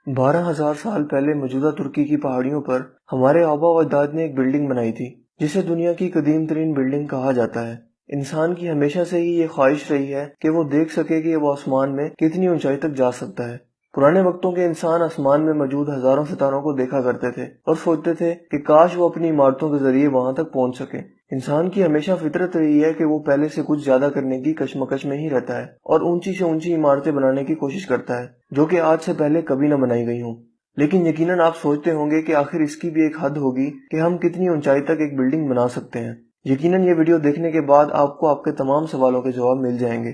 12,000 سال پہلے موجودہ ترکی کی پہاڑیوں پر ہمارے آبا و اجداد نے ایک بلڈنگ بنائی تھی جسے دنیا کی قدیم ترین بلڈنگ کہا جاتا ہے۔ انسان کی ہمیشہ سے ہی یہ خواہش رہی ہے کہ وہ دیکھ سکے کہ وہ آسمان میں کتنی اونچائی تک جا سکتا ہے۔ پرانے وقتوں کے انسان آسمان میں موجود ہزاروں ستاروں کو دیکھا کرتے تھے اور سوچتے تھے کہ کاش وہ اپنی عمارتوں کے ذریعے وہاں تک پہنچ سکے۔ انسان کی ہمیشہ فطرت رہی ہے کہ وہ پہلے سے کچھ زیادہ کرنے کی کشمکش میں ہی رہتا ہے اور اونچی سے اونچی عمارتیں بنانے کی کوشش کرتا ہے جو کہ آج سے پہلے کبھی نہ بنائی گئی ہوں۔ لیکن یقیناً آپ سوچتے ہوں گے کہ آخر اس کی بھی ایک حد ہوگی کہ ہم کتنی اونچائی تک ایک بلڈنگ بنا سکتے ہیں۔ یقیناً یہ ویڈیو دیکھنے کے بعد آپ کو آپ کے تمام سوالوں کے جواب مل جائیں گے۔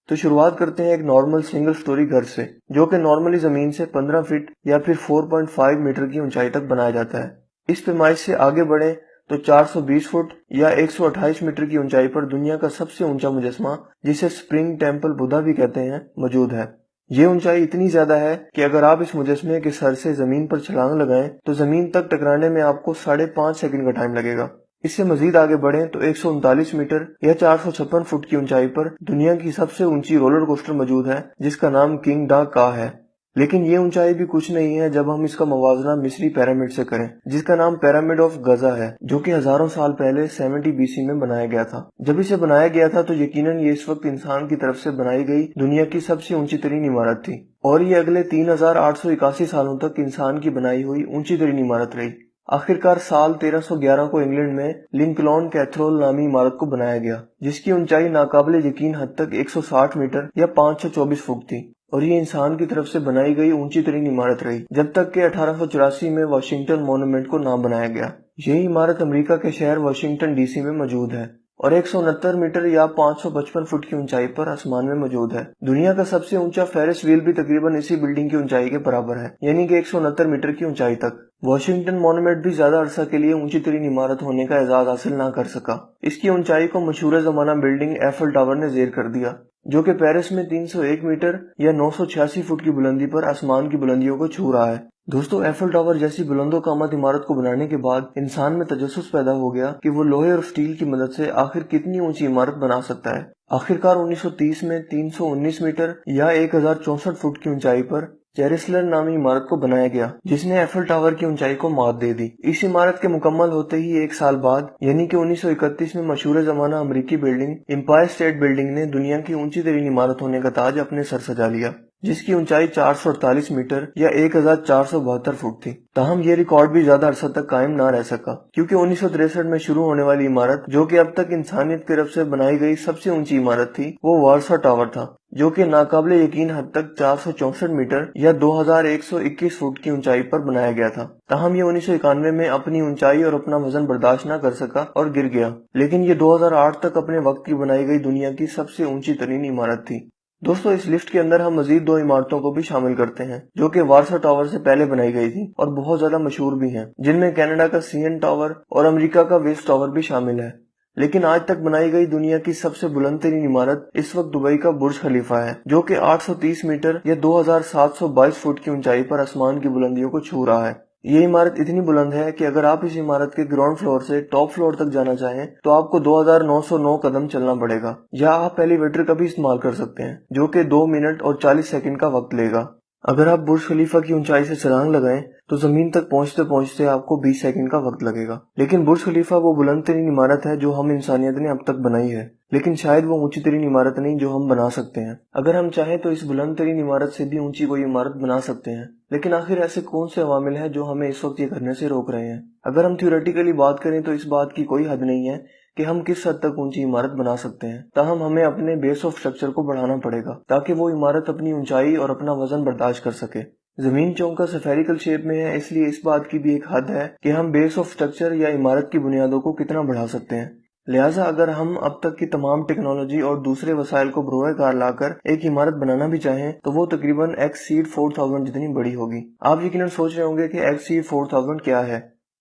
تو شروعات کرتے ہیں ایک نارمل سنگل سٹوری گھر سے جو کہ نارملی زمین سے 15 فٹ یا پھر 4.5 میٹر کی اونچائی تک بنایا جاتا ہے۔ اس پیمائش سے آگے بڑھیں تو 420 فٹ یا 128 میٹر کی اونچائی پر دنیا کا سب سے اونچا مجسمہ جسے سپرنگ ٹیمپل بدھا بھی کہتے ہیں موجود ہے۔ یہ اونچائی اتنی زیادہ ہے کہ اگر آپ اس مجسمے کے سر سے زمین پر چھلانگ لگائیں تو زمین تک ٹکرانے میں آپ کو 5.5 سیکنڈ کا ٹائم لگے گا۔ اس سے مزید آگے بڑھیں تو 139 میٹر یا 456 فٹ کی اونچائی پر دنیا کی سب سے اونچی رولر کوسٹر موجود ہے جس کا نام کنگ ڈا کا ہے۔ لیکن یہ اونچائی بھی کچھ نہیں ہے جب ہم اس کا موازنہ مصری پیرامڈ سے کریں جس کا نام پیرامڈ آف گزا ہے جو کہ ہزاروں سال پہلے 70 BC میں بنایا گیا تھا۔ جب اسے بنایا گیا تھا تو یقیناً یہ اس وقت انسان کی طرف سے بنائی گئی دنیا کی سب سے اونچی ترین عمارت تھی اور یہ اگلے 3881 سالوں تک انسان کی بنائی ہوئی اونچی ترین عمارت رہی۔ آخرکار سال 1311 کو انگلینڈ میں لنکلن کیتھیڈرل نامی عمارت کو بنایا گیا جس کی اونچائی ناقابل یقین حد تک 160 میٹر یا 524 فٹ تھی اور یہ انسان کی طرف سے بنائی گئی اونچی ترین عمارت رہی جب تک کہ 1884 میں واشنگٹن مونومنٹ کو نام بنایا گیا۔ یہی عمارت امریکہ کے شہر واشنگٹن DC میں موجود ہے اور 169 میٹر یا 555 فٹ کی اونچائی پر آسمان میں موجود ہے۔ دنیا کا سب سے اونچا فیرس وہیل بھی تقریباً اسی بلڈنگ کی اونچائی کے برابر ہے یعنی کہ 169 میٹر کی اونچائی تک۔ واشنگٹن مونومنٹ بھی زیادہ عرصہ کے لیے اونچی ترین عمارت ہونے کا اعزاز حاصل نہ کر سکا۔ اس کی اونچائی کو مشہور زمانہ بلڈنگ ایفل ٹاور نے زیر کر دیا جو کہ پیرس میں 301 میٹر یا 986 فٹ کی بلندی پر آسمان کی بلندیوں کو چھو رہا ہے۔ دوستو، ایفل ٹاور جیسی بلند و قامت عمارت کو بنانے کے بعد انسان میں تجسس پیدا ہو گیا کہ وہ لوہے اور سٹیل کی مدد سے آخر کتنی اونچی عمارت بنا سکتا ہے۔ آخرکار 1930 میں 319 میٹر یا 1064 فٹ کی اونچائی پر چیریسلر نامی عمارت کو بنایا گیا جس نے ایفل ٹاور کی اونچائی کو مات دے دی۔ اس عمارت کے مکمل ہوتے ہی ایک سال بعد یعنی کہ 1931 میں مشہور زمانہ امریکی بلڈنگ امپائر اسٹیٹ بلڈنگ نے دنیا کی اونچی ترین عمارت ہونے کا تاج اپنے سر سجا لیا جس کی اونچائی 448 میٹر یا 1472 فٹ تھی۔ تاہم یہ ریکارڈ بھی زیادہ عرصہ تک قائم نہ رہ سکا کیونکہ 1963 میں شروع ہونے والی عمارت جو کہ اب تک انسانیت کی طرف سے بنائی گئی سب سے اونچی عمارت تھی وہ وارسا ٹاور تھا جو کہ ناقابل یقین حد تک 464 میٹر یا 2121 فٹ کی اونچائی پر بنایا گیا تھا۔ تاہم یہ 1991 میں اپنی اونچائی اور اپنا وزن برداشت نہ کر سکا اور گر گیا، لیکن یہ 2008 تک اپنے وقت کی بنائی گئی دنیا کی سب سے اونچی ترین عمارت تھی۔ دوستو، اس لسٹ کے اندر ہم مزید 2 عمارتوں کو بھی شامل کرتے ہیں جو کہ وارسا ٹاور سے پہلے بنائی گئی تھی اور بہت زیادہ مشہور بھی ہیں، جن میں کینیڈا کا CN ٹاور اور امریکہ کا ویسٹ ٹاور بھی شامل ہے۔ لیکن آج تک بنائی گئی دنیا کی سب سے بلند ترین عمارت اس وقت دبئی کا برج خلیفہ ہے جو کہ 830 میٹر یا 2722 فٹ کی اونچائی پر آسمان کی بلندیوں کو چھو رہا ہے۔ یہ عمارت اتنی بلند ہے کہ اگر آپ اس عمارت کے گراؤنڈ فلور سے ٹاپ فلور تک جانا چاہیں تو آپ کو 2909 قدم چلنا پڑے گا، یا آپ ایلی ویٹر کا بھی استعمال کر سکتے ہیں جو کہ 2 منٹ اور 40 سیکنڈ کا وقت لے گا۔ اگر آپ برج خلیفہ کی اونچائی سے چھلانگ لگائیں تو زمین تک پہنچتے پہنچتے آپ کو 20 سیکنڈ کا وقت لگے گا۔ لیکن برج خلیفہ وہ بلند ترین عمارت ہے جو ہم انسانیت نے اب تک بنائی ہے، لیکن شاید وہ اونچی ترین عمارت نہیں جو ہم بنا سکتے ہیں۔ اگر ہم چاہیں تو اس بلند ترین عمارت سے بھی اونچی کوئی عمارت بنا سکتے ہیں، لیکن آخر ایسے کون سے عوامل ہیں جو ہمیں اس وقت یہ کرنے سے روک رہے ہیں؟ اگر ہم تھیوریٹیکلی بات کریں تو اس بات کی کوئی حد نہیں ہے کہ ہم کس حد تک اونچی عمارت بنا سکتے ہیں، تاہم ہمیں اپنے بیس آف اسٹرکچر کو بڑھانا پڑے گا تاکہ وہ عمارت اپنی اونچائی اور اپنا وزن برداشت کر سکے۔ زمین چونکہ سفیریکل شیپ میں ہے، اس لیے اس بات کی بھی ایک حد ہے کہ ہم بیس آف اسٹرکچر یا عمارت کی بنیادوں کو کتنا بڑھا سکتے ہیں۔ لہٰذا اگر ہم اب تک کی تمام ٹیکنالوجی اور دوسرے وسائل کو بروئے کار لا کر ایک عمارت بنانا بھی چاہیں تو وہ تقریباً ایکسیڈ 4000 جتنی بڑی ہوگی۔ آپ یقیناً سوچ رہے ہوں گے کہ ایکسیڈ 4000 کیا ہے۔